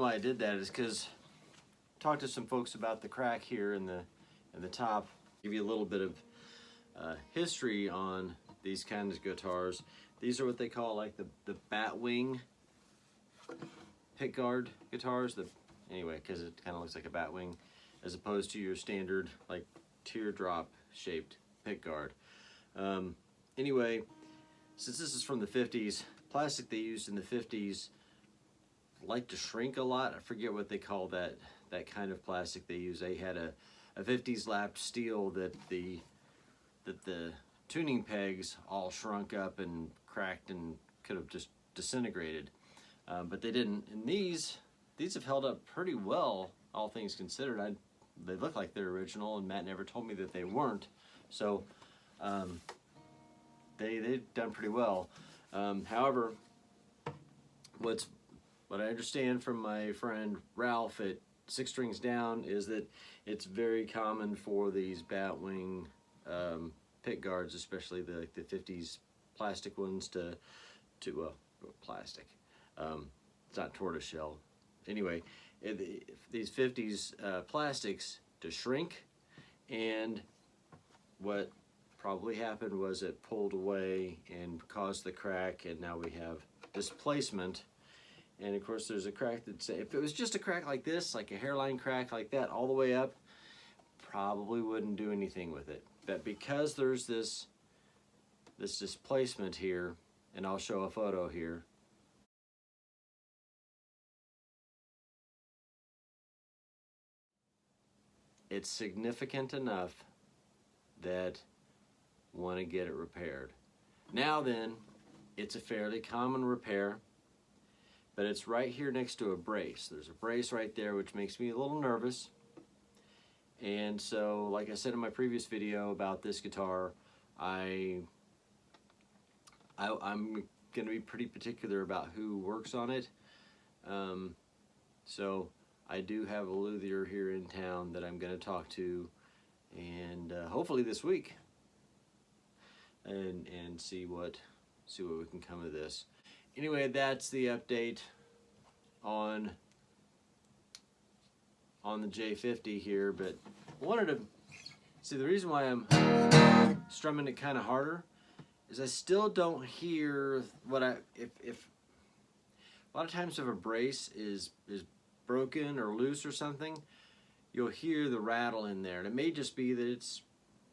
why I did that is because I talked to some folks about the crack here in the top. Give you a little bit of history on these kinds of guitars. These are what they call like the Batwing pickguard guitars. Anyway, because it kind of looks like a batwing, as opposed to your standard like teardrop shaped pickguard. Anyway, since this is from the 50s, plastic they used in the 50s like to shrink a lot. I forget what they call that kind of plastic they use. They had a 50s lapped steel that the tuning pegs all shrunk up and cracked and could have just disintegrated, but they didn't. And these have held up pretty well, all things considered. They look like they're original, and Matt never told me that they weren't. So they've done pretty well. However, what I understand from my friend Ralph at Six Strings Down is that it's very common for these Batwing pick guards, especially the 50s plastic ones, to plastic. It's not tortoiseshell. Anyway, these 50s plastics to shrink, and what probably happened was it pulled away and caused the crack, and now we have displacement. And of course there's a crack that's, if it was just a crack like this, like a hairline crack like that all the way up, probably wouldn't do anything with it. But because there's this displacement here, and I'll show a photo here, it's significant enough that want to get it repaired. Now then, it's a fairly common repair, but it's right here next to a brace. There's a brace right there, which makes me a little nervous. And so, like I said in my previous video about this guitar, I'm going to be pretty particular about who works on it. So I do have a luthier here in town that I'm going to talk to, and hopefully this week, and see what we can come of this. Anyway, that's the update on the J-50 here, but I wanted to see, the reason why I'm strumming it kind of harder is I still don't hear what if a lot of times if a brace is broken or loose or something, you'll hear the rattle in there, and it may just be that it's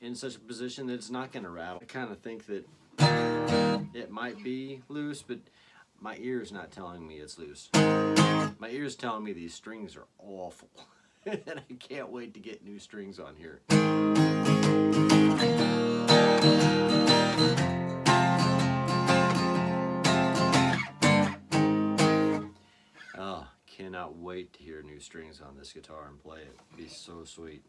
in such a position that it's not going to rattle. I kind of think that it might be loose, but my ear's not telling me it's loose. My ear's telling me these strings are awful. And I can't wait to get new strings on here. Oh, cannot wait to hear new strings on this guitar and play it. It'd be so sweet.